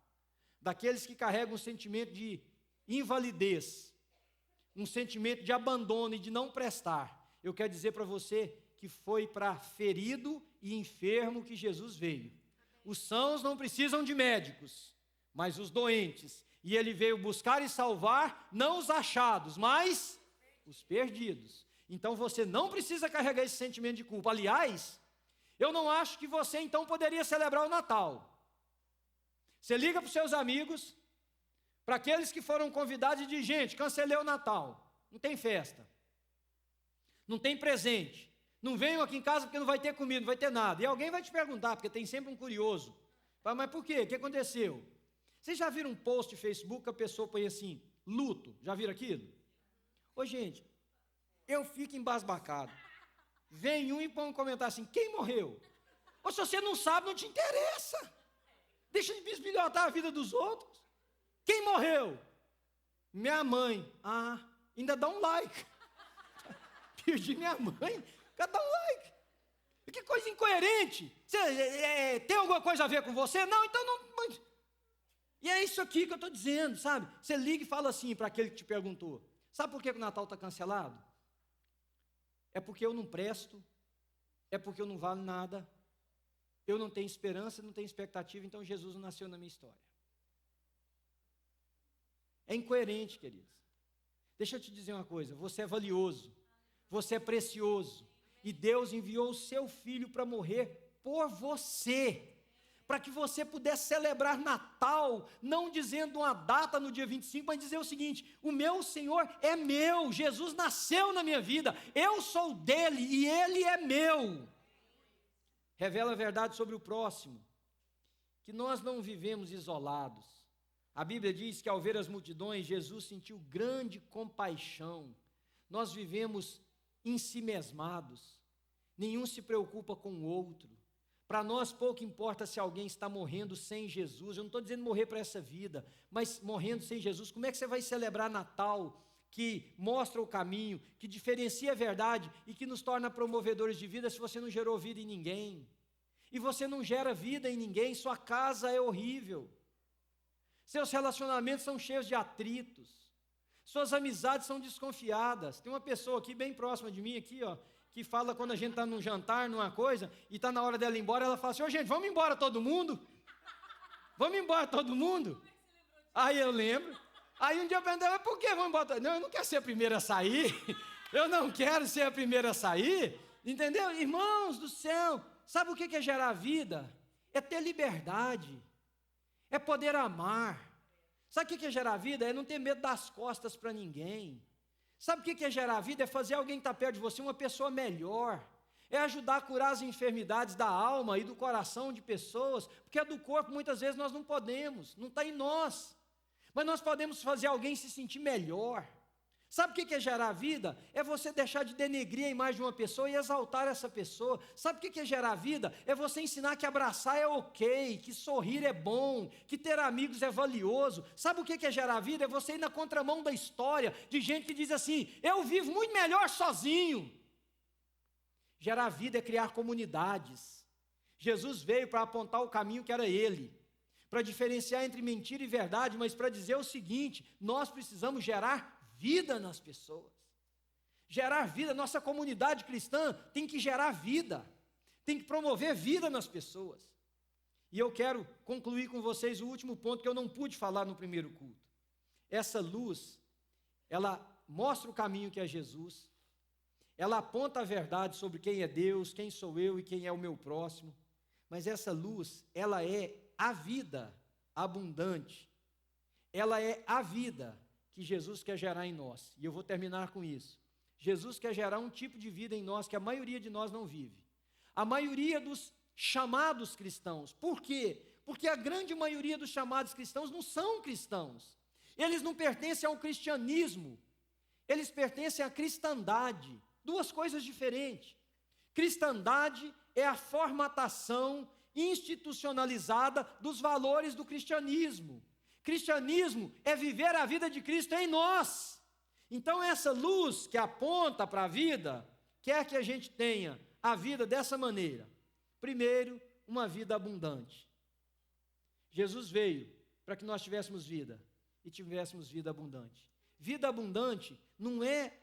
A: daqueles que carregam um sentimento de invalidez, um sentimento de abandono e de não prestar. Eu quero dizer para você que foi para ferido e enfermo que Jesus veio. Os sãos não precisam de médicos, mas os doentes. E ele veio buscar e salvar, não os achados, mas os perdidos. Então você não precisa carregar esse sentimento de culpa. Aliás, eu não acho que você então poderia celebrar o Natal. Você liga para os seus amigos, para aqueles que foram convidados e diz: gente, cancelei o Natal, não tem festa, não tem presente, não venham aqui em casa porque não vai ter comida, não vai ter nada. E alguém vai te perguntar, porque tem sempre um curioso: mas por quê? O que aconteceu? Vocês já viram um post no Facebook que a pessoa põe assim: luto? Já viram aquilo? Ô gente, eu fico embasbacado. Vem um e põe um comentário assim: quem morreu? Ou se você não sabe, não te interessa. Deixa de bisbilhotar a vida dos outros. Quem morreu? Minha mãe. Ah, ainda dá um like. Perdi minha mãe, cada um like. Que coisa incoerente. Tem alguma coisa a ver com você? Não, então não. E é isso aqui que eu estou dizendo, sabe? Você liga e fala assim para aquele que te perguntou: sabe por que o Natal está cancelado? É porque eu não presto, é porque eu não valo nada, eu não tenho esperança, não tenho expectativa, então Jesus não nasceu na minha história. É incoerente, queridos. Deixa eu te dizer uma coisa: você é valioso, você é precioso, e Deus enviou o seu Filho para morrer por você, para que você pudesse celebrar Natal, não dizendo uma data no dia 25, mas dizer o seguinte: o meu Senhor é meu, Jesus nasceu na minha vida, eu sou dele e ele é meu. Revela a verdade sobre o próximo, que nós não vivemos isolados. A Bíblia diz que ao ver as multidões, Jesus sentiu grande compaixão. Nós vivemos ensimesmados, nenhum se preocupa com o outro. Para nós pouco importa se alguém está morrendo sem Jesus. Eu não estou dizendo morrer para essa vida, mas morrendo sem Jesus. Como é que você vai celebrar Natal, que mostra o caminho, que diferencia a verdade e que nos torna promovedores de vida, se você não gerou vida em ninguém? E você não gera vida em ninguém, sua casa é horrível. Seus relacionamentos são cheios de atritos. Suas amizades são desconfiadas. Tem uma pessoa aqui bem próxima de mim, aqui, ó, que fala quando a gente está num jantar, numa coisa, e está na hora dela ir embora, ela fala assim: ô gente, vamos embora todo mundo? Vamos embora todo mundo? Aí eu lembro. Aí um dia eu perguntei: por que vamos embora? Não, eu não quero ser a primeira a sair. Eu não quero ser a primeira a sair. Entendeu? Irmãos do céu, sabe o que é gerar vida? É ter liberdade. É poder amar. Sabe o que é gerar vida? É não ter medo das costas para ninguém. Sabe o que é gerar vida? É fazer alguém que está perto de você uma pessoa melhor. É ajudar a curar as enfermidades da alma e do coração de pessoas, porque a do corpo muitas vezes nós não podemos, não está em nós. Mas nós podemos fazer alguém se sentir melhor. Sabe o que é gerar vida? É você deixar de denegrir a imagem de uma pessoa e exaltar essa pessoa. Sabe o que é gerar vida? É você ensinar que abraçar é ok, que sorrir é bom, que ter amigos é valioso. Sabe o que é gerar vida? É você ir na contramão da história de gente que diz assim: eu vivo muito melhor sozinho. Gerar vida é criar comunidades. Jesus veio para apontar o caminho que era ele, para diferenciar entre mentira e verdade, mas para dizer o seguinte: nós precisamos gerar vida nas pessoas. Gerar vida, nossa comunidade cristã tem que gerar vida, tem que promover vida nas pessoas. E eu quero concluir com vocês o último ponto que eu não pude falar no primeiro culto. Essa luz, ela mostra o caminho que é Jesus, ela aponta a verdade sobre quem é Deus, quem sou eu e quem é o meu próximo, mas essa luz, ela é a vida abundante, ela é a vida que Jesus quer gerar em nós. E eu vou terminar com isso. Jesus quer gerar um tipo de vida em nós que a maioria de nós não vive. A maioria dos chamados cristãos. Por quê? Porque a grande maioria dos chamados cristãos não são cristãos. Eles não pertencem ao cristianismo. Eles pertencem à cristandade. Duas coisas diferentes. Cristandade é a formatação institucionalizada dos valores do cristianismo. Cristianismo é viver a vida de Cristo em nós. Então essa luz que aponta para a vida, quer que a gente tenha a vida dessa maneira. Primeiro, uma vida abundante. Jesus veio para que nós tivéssemos vida, e tivéssemos vida abundante. Vida abundante não é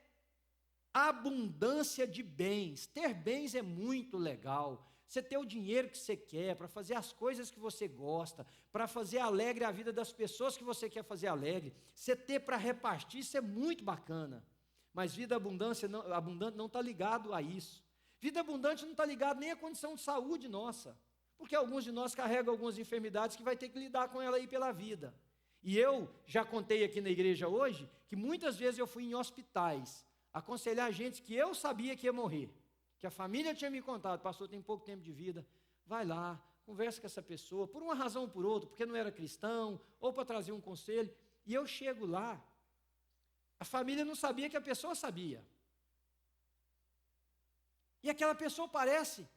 A: abundância de bens. Ter bens é muito legal. Você ter o dinheiro que você quer, para fazer as coisas que você gosta, para fazer alegre a vida das pessoas que você quer fazer alegre, você ter para repartir, isso é muito bacana. Mas vida abundante não está ligado a isso. Vida abundante não está ligado nem à condição de saúde nossa, porque alguns de nós carregam algumas enfermidades que vai ter que lidar com ela aí pela vida. E eu já contei aqui na igreja hoje, que muitas vezes eu fui em hospitais, aconselhar gente que eu sabia que ia morrer, que a família tinha me contado: pastor, tem pouco tempo de vida, vai lá, conversa com essa pessoa, por uma razão ou por outra, porque não era cristão, ou para trazer um conselho, e eu chego lá, a família não sabia que a pessoa sabia, e aquela pessoa parece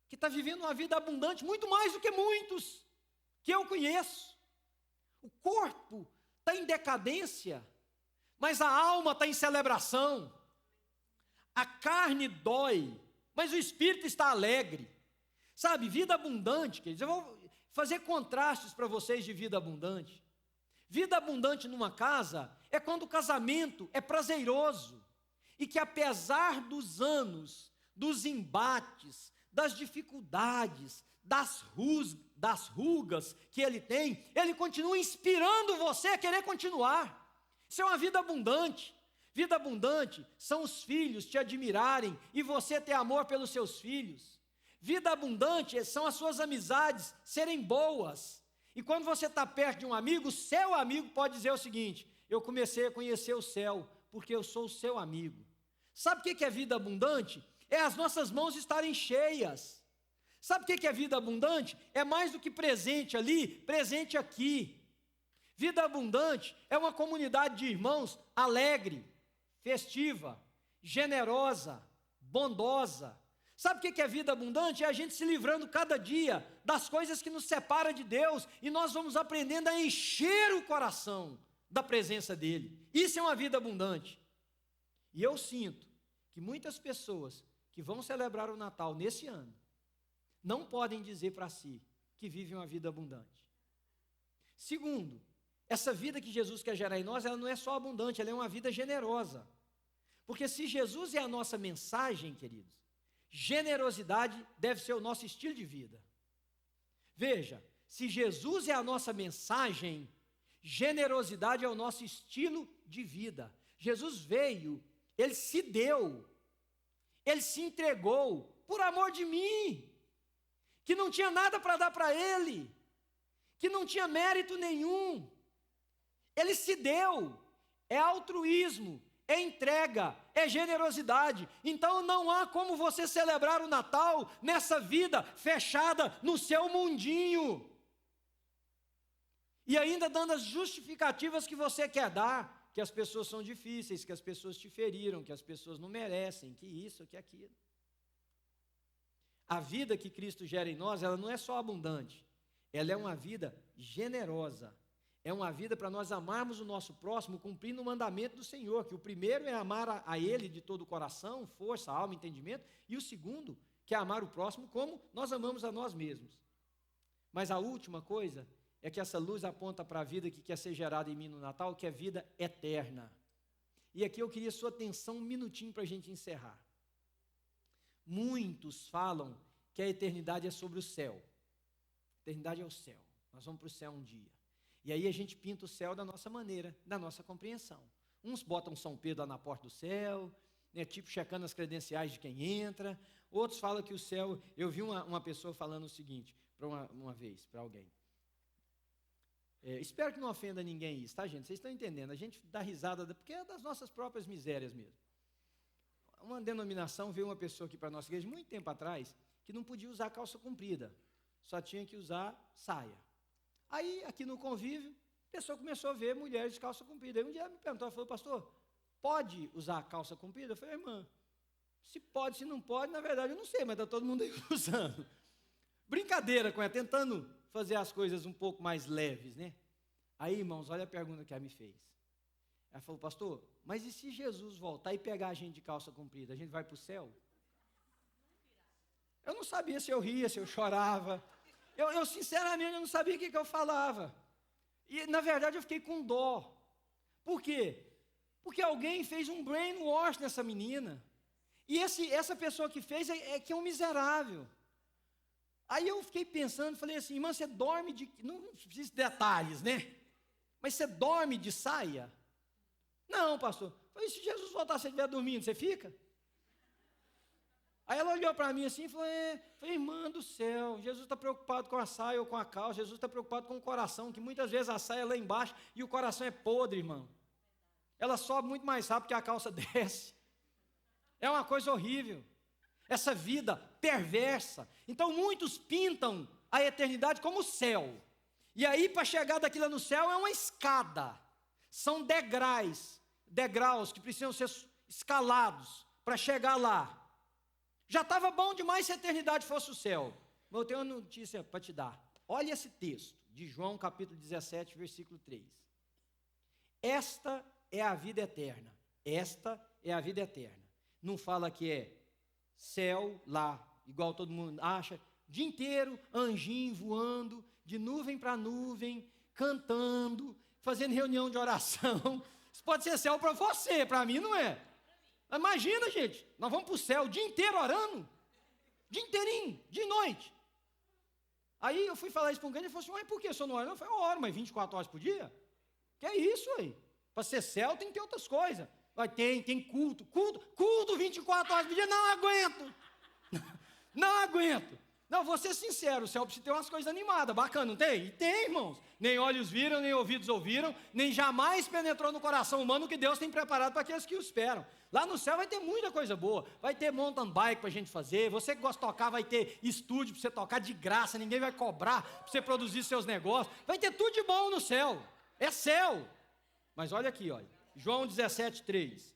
A: que está vivendo uma vida abundante, muito mais do que muitos que eu conheço. O corpo está em decadência, mas a alma está em celebração. A carne dói, mas o espírito está alegre. Sabe, vida abundante, queridos, eu vou fazer contrastes para vocês de vida abundante. Vida abundante numa casa é quando o casamento é prazeroso e que apesar dos anos, dos embates, das dificuldades, das rugas que ele tem, ele continua inspirando você a querer continuar. Isso é uma vida abundante. Vida abundante são os filhos te admirarem e você ter amor pelos seus filhos. Vida abundante são as suas amizades serem boas. E quando você está perto de um amigo, seu amigo pode dizer o seguinte: eu comecei a conhecer o céu, porque eu sou o seu amigo. Sabe o que é vida abundante? É as nossas mãos estarem cheias. Sabe o que é vida abundante? É mais do que presente ali, presente aqui. Vida abundante é uma comunidade de irmãos alegre, festiva, generosa, bondosa. Sabe o que é vida abundante? É a gente se livrando cada dia das coisas que nos separam de Deus e nós vamos aprendendo a encher o coração da presença dEle. Isso é uma vida abundante. E eu sinto que muitas pessoas que vão celebrar o Natal nesse ano não podem dizer para si que vivem uma vida abundante. Segundo, essa vida que Jesus quer gerar em nós, ela não é só abundante, ela é uma vida generosa. Porque se Jesus é a nossa mensagem, queridos, generosidade deve ser o nosso estilo de vida. Veja, se Jesus é a nossa mensagem, generosidade é o nosso estilo de vida. Jesus veio, Ele se deu, Ele se entregou por amor de mim, que não tinha nada para dar para Ele, que não tinha mérito nenhum. Ele se deu, é altruísmo, é entrega, é generosidade. Então não há como você celebrar o Natal nessa vida fechada no seu mundinho. E ainda dando as justificativas que você quer dar, que as pessoas são difíceis, que as pessoas te feriram, que as pessoas não merecem, que isso, que aquilo. A vida que Cristo gera em nós, ela não é só abundante, ela é uma vida generosa. É uma vida para nós amarmos o nosso próximo, cumprindo o mandamento do Senhor, que o primeiro é amar a Ele de todo o coração, força, alma, entendimento, e o segundo, que é amar o próximo como nós amamos a nós mesmos. Mas a última coisa é que essa luz aponta para a vida que quer ser gerada em mim no Natal, que é vida eterna. E aqui eu queria sua atenção um minutinho para a gente encerrar. Muitos falam que a eternidade é sobre o céu. A eternidade é o céu. Nós vamos para o céu um dia. E aí a gente pinta o céu da nossa maneira, da nossa compreensão. Uns botam São Pedro lá na porta do céu, né, tipo checando as credenciais de quem entra. Outros falam que o céu... Eu vi uma pessoa falando o seguinte, uma vez, para alguém. Espero que não ofenda ninguém isso, tá, gente? Vocês estão entendendo? A gente dá risada, porque é das nossas próprias misérias mesmo. Uma denominação veio uma pessoa aqui para a nossa igreja, muito tempo atrás, que não podia usar calça comprida, só tinha que usar saia. Aí, aqui no convívio, a pessoa começou a ver mulheres de calça comprida. Aí um dia ela me perguntou, ela falou: pastor, pode usar calça comprida? Eu falei: irmã, se pode, se não pode, na verdade eu não sei, mas está todo mundo aí usando. Brincadeira com ela, tentando fazer as coisas um pouco mais leves, né? Aí, irmãos, olha a pergunta que ela me fez. Ela falou: pastor, mas e se Jesus voltar e pegar a gente de calça comprida, a gente vai para o céu? Eu não sabia se eu ria, se eu chorava. Eu sinceramente, eu não sabia o que eu falava. E, na verdade, eu fiquei com dó. Por quê? Porque alguém fez um brainwash nessa menina. E essa pessoa que fez que é um miserável. Aí eu fiquei pensando, falei assim: irmã, você dorme de... Não precisa de detalhes, né? Mas você dorme de saia? Não, pastor. Eu falei: se Jesus voltar, você estiver dormindo, você fica? Aí ela olhou para mim assim e falou: falei, irmã do céu, Jesus está preocupado com a saia ou com a calça, Jesus está preocupado com o coração, que muitas vezes a saia é lá embaixo e o coração é podre, irmão. Ela sobe muito mais rápido que a calça desce. É uma coisa horrível. Essa vida perversa. Então muitos pintam a eternidade como o céu. E aí, para chegar daqui lá no céu, é uma escada. São degraus que precisam ser escalados para chegar lá. Já estava bom demais se a eternidade fosse o céu. Mas eu tenho uma notícia para te dar. Olha esse texto, de João capítulo 17, versículo 3. Esta é a vida eterna. Esta é a vida eterna. Não fala que é céu lá, igual todo mundo acha, o dia inteiro, anjinho voando, de nuvem para nuvem, cantando, fazendo reunião de oração. Isso pode ser céu para você, para mim não é. Imagina, gente, nós vamos para o céu o dia inteiro orando, dia inteirinho, de noite. Aí eu fui falar isso para um grande, ele falou assim, mas por que o senhor não ora? Eu falei, eu oro, mas 24 horas por dia? Que é isso aí? Para ser céu tem que ter outras coisas. Tem culto 24 horas por dia, não aguento. Não aguento. Não, vou ser sincero, o céu precisa ter umas coisas animadas, bacana, não tem? E tem, irmãos. Nem olhos viram, nem ouvidos ouviram, nem jamais penetrou no coração humano o que Deus tem preparado para aqueles que o esperam. Lá no céu vai ter muita coisa boa, vai ter mountain bike para a gente fazer, você que gosta de tocar vai ter estúdio para você tocar de graça, ninguém vai cobrar para você produzir seus negócios, vai ter tudo de bom no céu, é céu. Mas olha aqui, olha, João 17:3.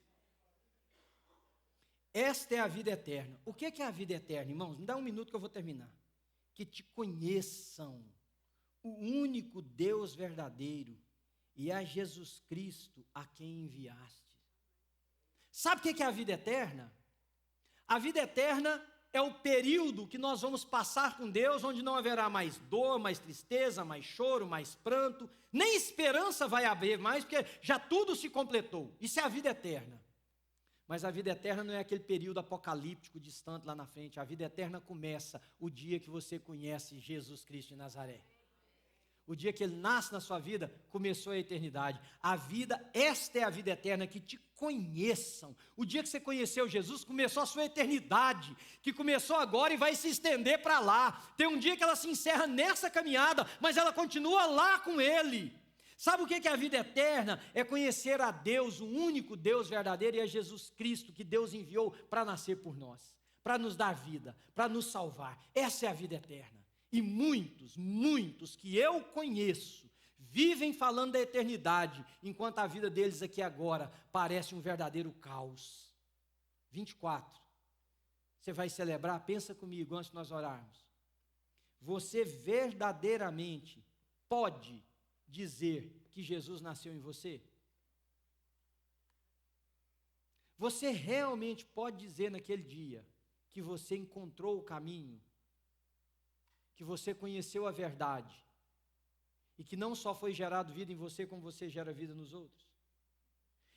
A: Esta é a vida eterna. O que é a vida eterna, irmãos? Me dá um minuto que eu vou terminar. Que te conheçam o único Deus verdadeiro e a Jesus Cristo a quem enviaste. Sabe o que é a vida eterna? A vida eterna é o período que nós vamos passar com Deus, onde não haverá mais dor, mais tristeza, mais choro, mais pranto, nem esperança vai haver mais, porque já tudo se completou. Isso é a vida eterna. Mas a vida eterna não é aquele período apocalíptico distante lá na frente. A vida eterna começa o dia que você conhece Jesus Cristo de Nazaré. O dia que Ele nasce na sua vida, começou a eternidade. Esta é a vida eterna, que te conheçam. O dia que você conheceu Jesus, começou a sua eternidade, que começou agora e vai se estender para lá. Tem um dia que ela se encerra nessa caminhada, mas ela continua lá com Ele. Sabe o que é a vida eterna? É conhecer a Deus, o único Deus verdadeiro, e a Jesus Cristo, que Deus enviou para nascer por nós, para nos dar vida, para nos salvar. Essa é a vida eterna. E muitos que eu conheço, vivem falando da eternidade, enquanto a vida deles aqui agora parece um verdadeiro caos. 24. Você vai celebrar? Pensa comigo antes de nós orarmos. Você verdadeiramente pode dizer que Jesus nasceu em você? Você realmente pode dizer naquele dia que você encontrou o caminho, que você conheceu a verdade e que não só foi gerado vida em você, como você gera vida nos outros?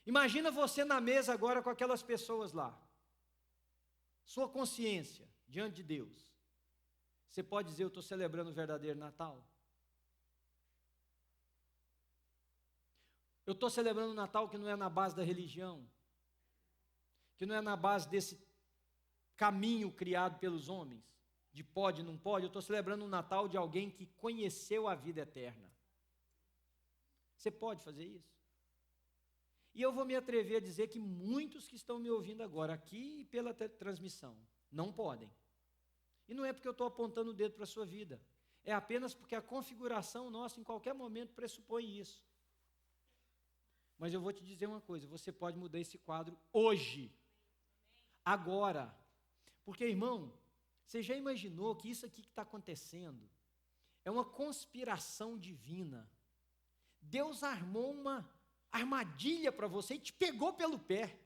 A: Imagina você na mesa agora com aquelas pessoas lá, sua consciência diante de Deus. Você pode dizer, eu estou celebrando o verdadeiro Natal? Eu estou celebrando o Natal que não é na base da religião, que não é na base desse caminho criado pelos homens, de pode, não pode. Eu estou celebrando o Natal de alguém que conheceu a vida eterna. Você pode fazer isso? E eu vou me atrever a dizer que muitos que estão me ouvindo agora, aqui e pela transmissão, não podem. E não é porque eu estou apontando o dedo para a sua vida, é apenas porque a configuração nossa em qualquer momento pressupõe isso. Mas eu vou te dizer uma coisa, você pode mudar esse quadro hoje, agora. Porque, irmão, você já imaginou que isso aqui que está acontecendo é uma conspiração divina? Deus armou uma armadilha para você e te pegou pelo pé.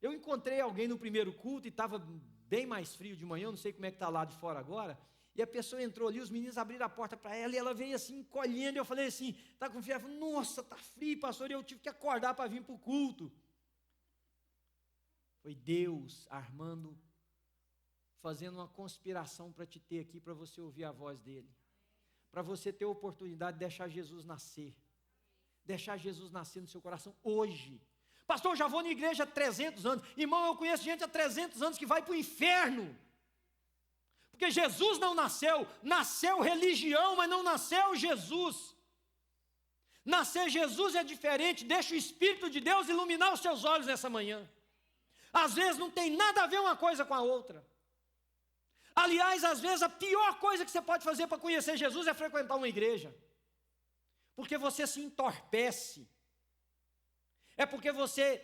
A: Eu encontrei alguém no primeiro culto e estava bem mais frio de manhã, não sei como é que está lá de fora agora, e a pessoa entrou ali, os meninos abriram a porta para ela, e ela veio assim, encolhendo, e eu falei assim, está com frio? Ela falou, nossa, está frio, pastor, e eu tive que acordar para vir para o culto. Foi Deus armando, fazendo uma conspiração para te ter aqui, para você ouvir a voz dele, para você ter a oportunidade de deixar Jesus nascer no seu coração hoje. Pastor, eu já vou na igreja há 300 anos, irmão, eu conheço gente há 300 anos que vai para o inferno, porque Jesus não nasceu, nasceu religião, mas não nasceu Jesus. Nascer Jesus é diferente, deixa o Espírito de Deus iluminar os seus olhos nessa manhã. Às vezes não tem nada a ver uma coisa com a outra. Aliás, às vezes a pior coisa que você pode fazer para conhecer Jesus é frequentar uma igreja, porque você se entorpece, é porque você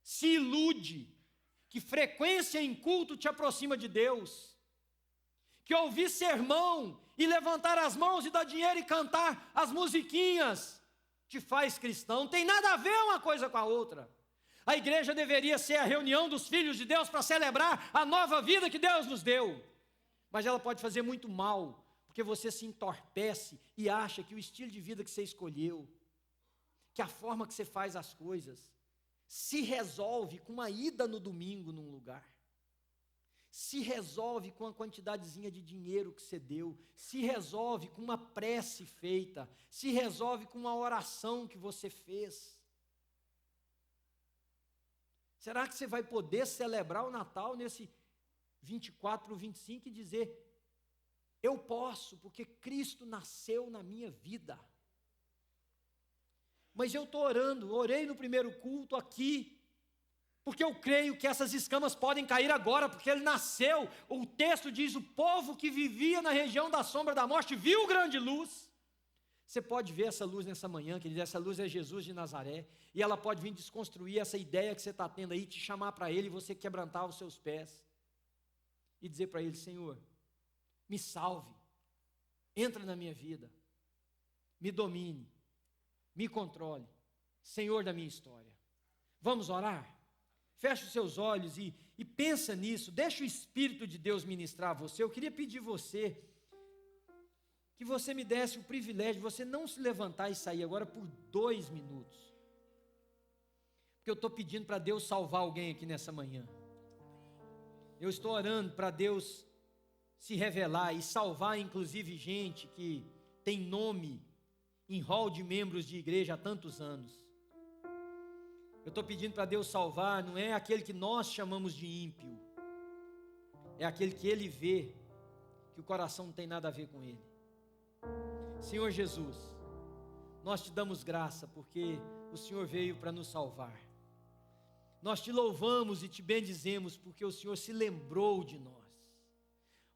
A: se ilude que frequência em culto te aproxima de Deus, que ouvir sermão e levantar as mãos e dar dinheiro e cantar as musiquinhas te faz cristão, não tem nada a ver uma coisa com a outra. A igreja deveria ser a reunião dos filhos de Deus para celebrar a nova vida que Deus nos deu. Mas ela pode fazer muito mal, porque você se entorpece e acha que o estilo de vida que você escolheu, que a forma que você faz as coisas, se resolve com uma ida no domingo num lugar. Se resolve com a quantidadezinha de dinheiro que você deu, se resolve com uma prece feita, se resolve com uma oração que você fez. Será que você vai poder celebrar o Natal nesse 24 ou 25 e dizer, eu posso, porque Cristo nasceu na minha vida? Mas eu estou orando, orei no primeiro culto aqui, porque eu creio que essas escamas podem cair agora, porque ele nasceu. O texto diz, o povo que vivia na região da sombra da morte viu grande luz. Você pode ver essa luz nessa manhã, querido, essa luz é Jesus de Nazaré, e ela pode vir desconstruir essa ideia que você está tendo aí, te chamar para ele, e você quebrantar os seus pés, e dizer para ele, Senhor, me salve, entra na minha vida, me domine, me controle, Senhor da minha história. Vamos orar? Feche os seus olhos e pensa nisso, deixa o Espírito de Deus ministrar a você. Eu queria pedir você, que você me desse o privilégio de você não se levantar e sair agora por 2 minutos. Porque eu estou pedindo para Deus salvar alguém aqui nessa manhã. Eu estou orando para Deus se revelar e salvar inclusive gente que tem nome em rol de membros de igreja há tantos anos. Eu estou pedindo para Deus salvar, não é aquele que nós chamamos de ímpio, é aquele que Ele vê, que o coração não tem nada a ver com Ele. Senhor Jesus, nós te damos graça, porque o Senhor veio para nos salvar. Nós te louvamos e te bendizemos, porque o Senhor se lembrou de nós.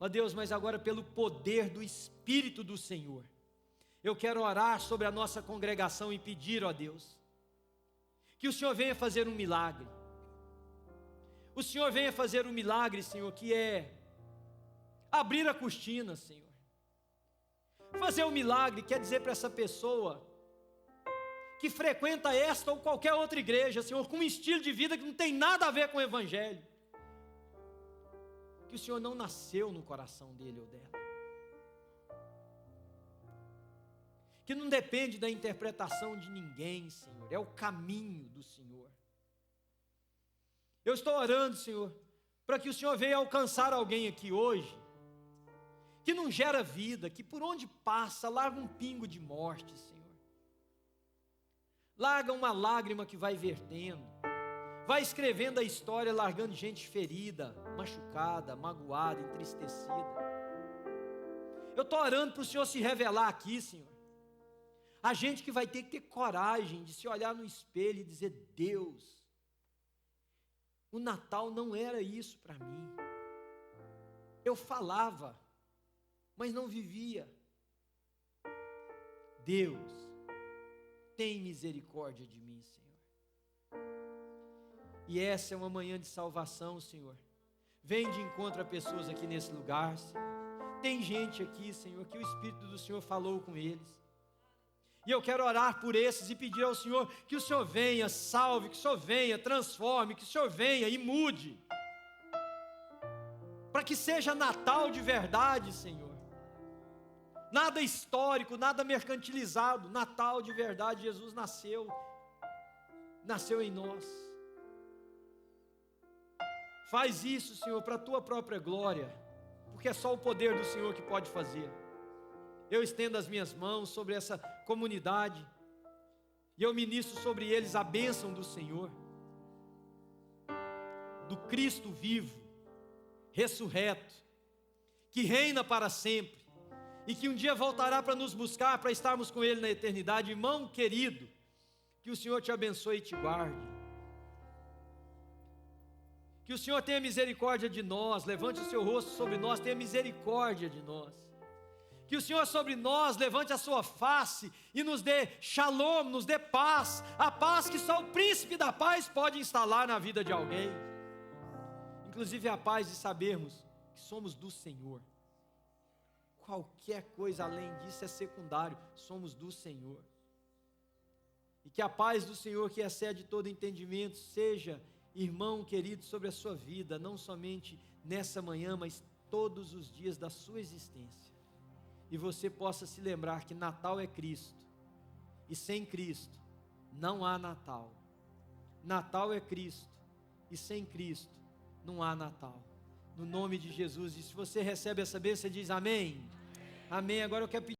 A: Ó Deus, mas agora pelo poder do Espírito do Senhor, eu quero orar sobre a nossa congregação e pedir, ó Deus, que o Senhor venha fazer um milagre. O Senhor venha fazer um milagre, Senhor, que é abrir a cortina, Senhor. Fazer um milagre quer dizer para essa pessoa que frequenta esta ou qualquer outra igreja, Senhor, com um estilo de vida que não tem nada a ver com o Evangelho, que o Senhor não nasceu no coração dele ou dela, que não depende da interpretação de ninguém, Senhor, é o caminho do Senhor. Eu estou orando, Senhor, para que o Senhor venha alcançar alguém aqui hoje, que não gera vida, que por onde passa, larga um pingo de morte, Senhor. Larga uma lágrima que vai vertendo, vai escrevendo a história, largando gente ferida, machucada, magoada, entristecida. Eu estou orando para o Senhor se revelar aqui, Senhor. A gente que vai ter que ter coragem de se olhar no espelho e dizer, Deus, o Natal não era isso para mim. Eu falava, mas não vivia. Deus, tem misericórdia de mim, Senhor. E essa é uma manhã de salvação, Senhor. Vem de encontro a pessoas aqui nesse lugar, Senhor. Tem gente aqui, Senhor, que o Espírito do Senhor falou com eles. E eu quero orar por esses e pedir ao Senhor que o Senhor venha, salve, que o Senhor venha, transforme, que o Senhor venha e mude. Para que seja Natal de verdade, Senhor. Nada histórico, nada mercantilizado. Natal de verdade, Jesus nasceu em nós. Faz isso, Senhor, para a tua própria glória, porque é só o poder do Senhor que pode fazer. Eu estendo as minhas mãos sobre essa comunidade e eu ministro sobre eles a bênção do Senhor, do Cristo vivo, ressurreto, que reina para sempre e que um dia voltará para nos buscar, para estarmos com Ele na eternidade. Irmão querido, que o Senhor te abençoe e te guarde, que o Senhor tenha misericórdia de nós, levante o seu rosto sobre nós, tenha misericórdia de nós. Que o Senhor sobre nós levante a sua face e nos dê shalom, nos dê paz, a paz que só o príncipe da paz pode instalar na vida de alguém. Inclusive a paz de sabermos que somos do Senhor. Qualquer coisa além disso é secundário, somos do Senhor. E que a paz do Senhor, que excede todo entendimento, seja, irmão querido, sobre a sua vida, não somente nessa manhã, mas todos os dias da sua existência. E você possa se lembrar que Natal é Cristo, e sem Cristo não há Natal. Natal é Cristo, e sem Cristo não há Natal. No nome de Jesus. E se você recebe essa bênção, você diz amém. Amém. Agora eu quero pedir